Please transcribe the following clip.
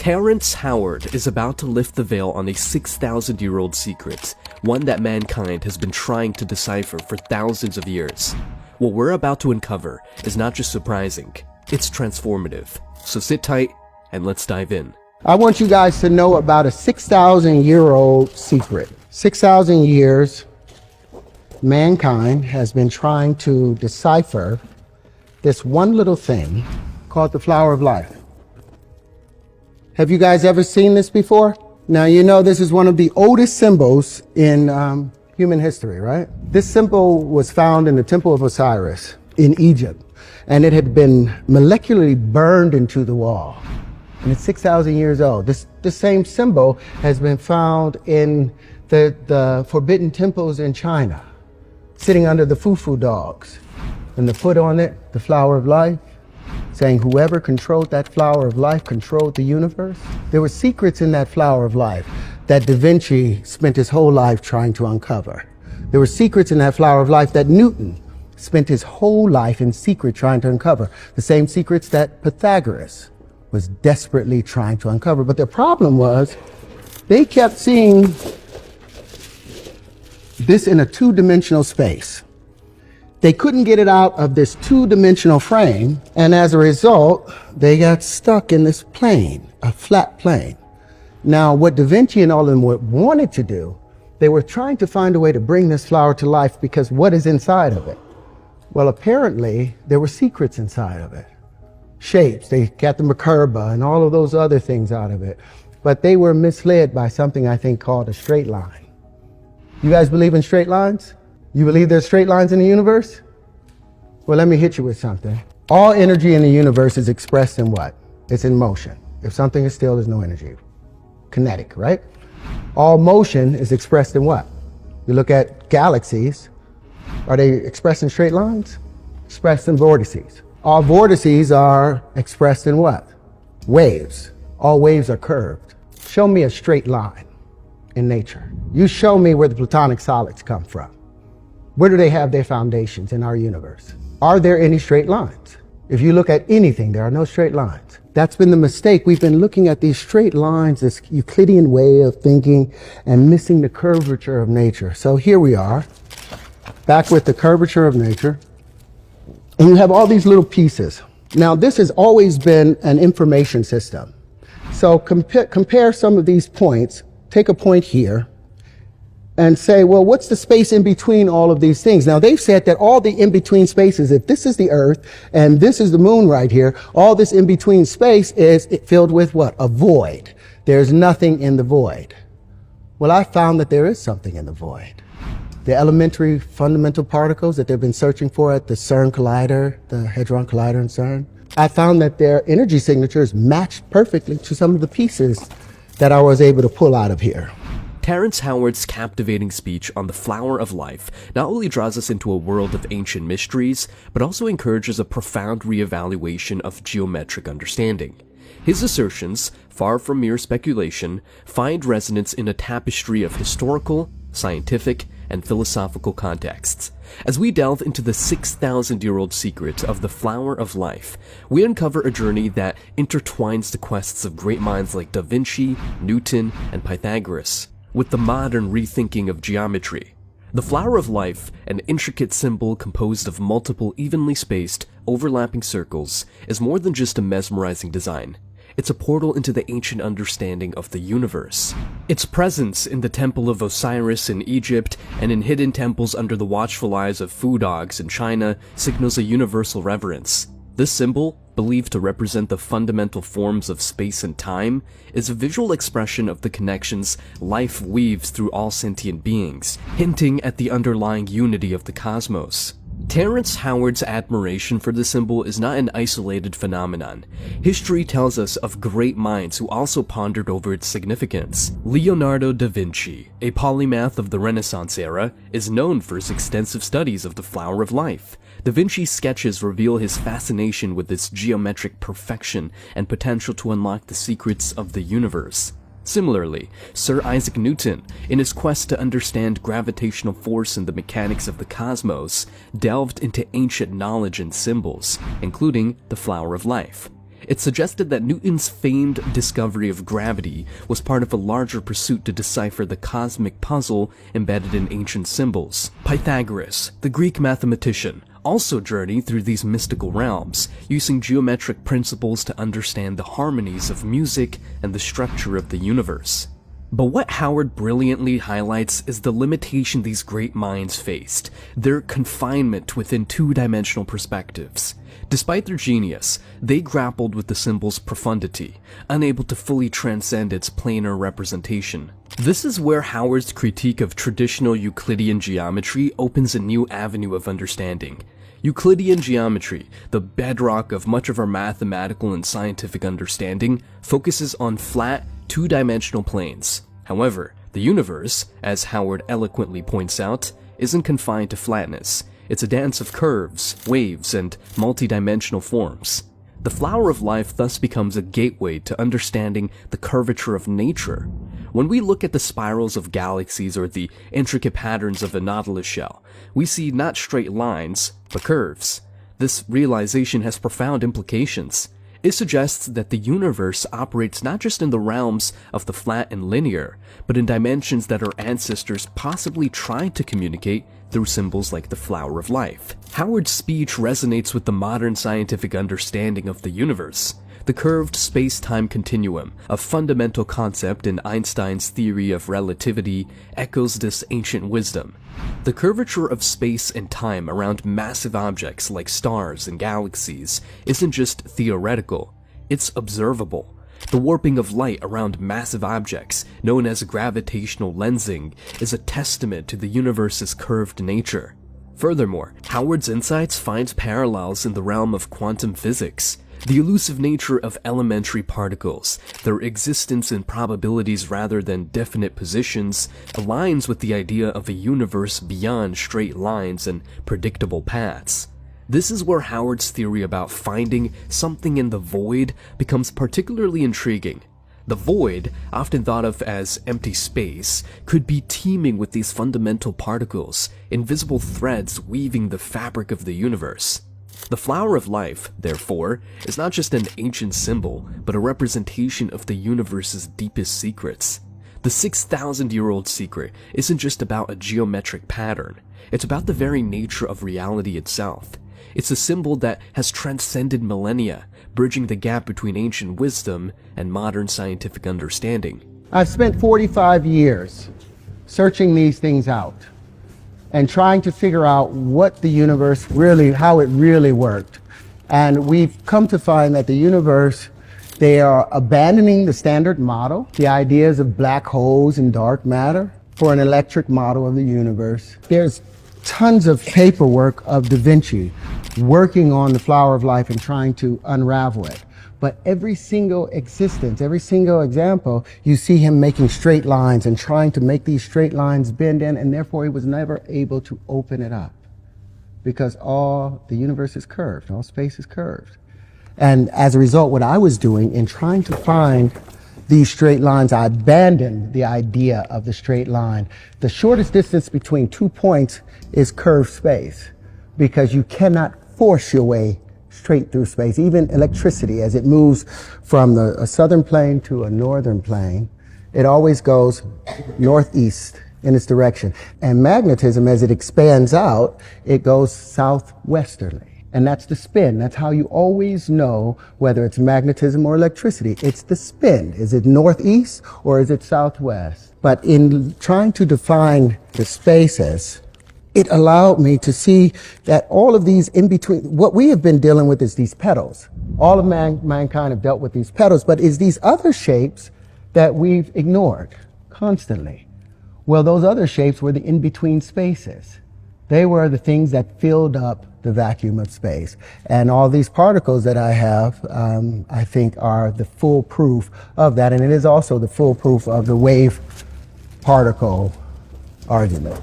Terrence Howard is about to lift the veil on a 6,000-year-old secret, one that mankind has been trying to decipher for thousands of years. What we're about to uncover is not just surprising, it's transformative. So sit tight and let's dive in. I want you guys to know about a 6,000-year-old secret. 6,000 years, mankind has been trying to decipher this one little thing called the flower of life. Have you guys ever seen this before? Now, you know this is one of the oldest symbols in human history, right? This symbol was found in the Temple of Osiris in Egypt, and it had been molecularly burned into the wall. And it's 6,000 years old. This same symbol has been found in the forbidden temples in China, sitting under the fufu dogs. And the foot on it, the flower of life, saying whoever controlled that flower of life controlled the universe. There were secrets in that flower of life that Da Vinci spent his whole life trying to uncover. There were secrets in that flower of life that Newton spent his whole life in secret trying to uncover. The same secrets that Pythagoras was desperately trying to uncover. But their problem was they kept seeing this in a two-dimensional space. They couldn't get it out of this two-dimensional frame, and as a result, they got stuck in this plane, a flat plane. Now, what Da Vinci and all of them wanted to do, they were trying to find a way to bring this flower to life, because what is inside of it? Well, apparently, there were secrets inside of it. Shapes, they got the Merkaba and all of those other things out of it. But they were misled by something I think called a straight line. You guys believe in straight lines? You believe there's straight lines in the universe? Well, let me hit you with something. All energy in the universe is expressed in what? It's in motion. If something is still, there's no energy. Kinetic, right? All motion is expressed in what? You look at galaxies. Are they expressed in straight lines? Expressed in vortices. All vortices are expressed in what? Waves. All waves are curved. Show me a straight line in nature. You show me where the platonic solids come from. Where do they have their foundations in our universe? Are there any straight lines? If you look at anything, there are no straight lines. That's been the mistake. We've been looking at these straight lines, this Euclidean way of thinking, and missing the curvature of nature. So here we are, back with the curvature of nature. And you have all these little pieces. Now, this has always been an information system. So compare some of these points. Take a point here and say, well, what's the space in between all of these things? Now, they've said that all the in-between spaces, if this is the Earth and this is the moon right here, all this in-between space is filled with what? A void. There's nothing in the void. Well, I found that there is something in the void. The elementary fundamental particles that they've been searching for at the CERN Collider, the Hadron Collider in CERN, I found that their energy signatures matched perfectly to some of the pieces that I was able to pull out of here. Terrence Howard's captivating speech on the flower of life not only draws us into a world of ancient mysteries, but also encourages a profound reevaluation of geometric understanding. His assertions, far from mere speculation, find resonance in a tapestry of historical, scientific, and philosophical contexts. As we delve into the 6,000-year-old secret of the flower of life, we uncover a journey that intertwines the quests of great minds like Da Vinci, Newton, and Pythagoras with the modern rethinking of geometry. The flower of life, an intricate symbol composed of multiple evenly spaced, overlapping circles, is more than just a mesmerizing design. It's a portal into the ancient understanding of the universe. Its presence in the Temple of Osiris in Egypt and in hidden temples under the watchful eyes of fu dogs in China signals a universal reverence. This symbol, believed to represent the fundamental forms of space and time, is a visual expression of the connections life weaves through all sentient beings, hinting at the underlying unity of the cosmos. Terrence Howard's admiration for the symbol is not an isolated phenomenon. History tells us of great minds who also pondered over its significance. Leonardo da Vinci, a polymath of the Renaissance era, is known for his extensive studies of the flower of life. Da Vinci's sketches reveal his fascination with its geometric perfection and potential to unlock the secrets of the universe. Similarly, Sir Isaac Newton, in his quest to understand gravitational force and the mechanics of the cosmos, delved into ancient knowledge and symbols, including the flower of life. It suggested that Newton's famed discovery of gravity was part of a larger pursuit to decipher the cosmic puzzle embedded in ancient symbols. Pythagoras, the Greek mathematician, also journeyed through these mystical realms, using geometric principles to understand the harmonies of music and the structure of the universe. But what Howard brilliantly highlights is the limitation these great minds faced, their confinement within two-dimensional perspectives. Despite their genius, they grappled with the symbol's profundity, unable to fully transcend its planar representation. This is where Howard's critique of traditional Euclidean geometry opens a new avenue of understanding. Euclidean geometry, the bedrock of much of our mathematical and scientific understanding, focuses on flat, two-dimensional planes. However, the universe, as Howard eloquently points out, isn't confined to flatness. It's a dance of curves, waves, and multidimensional forms. The flower of life thus becomes a gateway to understanding the curvature of nature. When we look at the spirals of galaxies or the intricate patterns of a nautilus shell, we see not straight lines, but curves. This realization has profound implications. It suggests that the universe operates not just in the realms of the flat and linear, but in dimensions that our ancestors possibly tried to communicate through symbols like the flower of life. Howard's speech resonates with the modern scientific understanding of the universe. The curved space-time continuum, a fundamental concept in Einstein's theory of relativity, echoes this ancient wisdom. The curvature of space and time around massive objects like stars and galaxies isn't just theoretical, it's observable. The warping of light around massive objects, known as gravitational lensing, is a testament to the universe's curved nature. Furthermore, Howard's insights find parallels in the realm of quantum physics. The elusive nature of elementary particles, their existence in probabilities rather than definite positions, aligns with the idea of a universe beyond straight lines and predictable paths. This is where Howard's theory about finding something in the void becomes particularly intriguing. The void, often thought of as empty space, could be teeming with these fundamental particles, invisible threads weaving the fabric of the universe. The flower of life, therefore, is not just an ancient symbol, but a representation of the universe's deepest secrets. The 6,000-year-old secret isn't just about a geometric pattern, it's about the very nature of reality itself. It's a symbol that has transcended millennia, bridging the gap between ancient wisdom and modern scientific understanding. I've spent 45 years searching these things out and trying to figure out what the universe really, how it really worked. And we've come to find that the universe, they are abandoning the standard model, the ideas of black holes and dark matter, for an electric model of the universe. There's tons of paperwork of Da Vinci working on the flower of life and trying to unravel it. But every single existence, every single example, you see him making straight lines and trying to make these straight lines bend in, and therefore he was never able to open it up. Because all the universe is curved, all space is curved. And as a result, what I was doing in trying to find these straight lines, I abandoned the idea of the straight line. The shortest distance between 2 points is curved space, because you cannot force your way straight through space. Even electricity, as it moves from a southern plane to a northern plane, it always goes northeast in its direction. And magnetism, as it expands out, it goes southwesterly. And that's the spin. That's how you always know whether it's magnetism or electricity. It's the spin. Is it northeast or is it southwest? But in trying to define the spaces, it allowed me to see that all of these in between, what we have been dealing with is these petals. All of mankind have dealt with these petals, but it's these other shapes that we've ignored constantly. Well, those other shapes were the in-between spaces. They were the things that filled up the vacuum of space. And all these particles that I have, I think are the full proof of that. And it is also the full proof of the wave particle argument.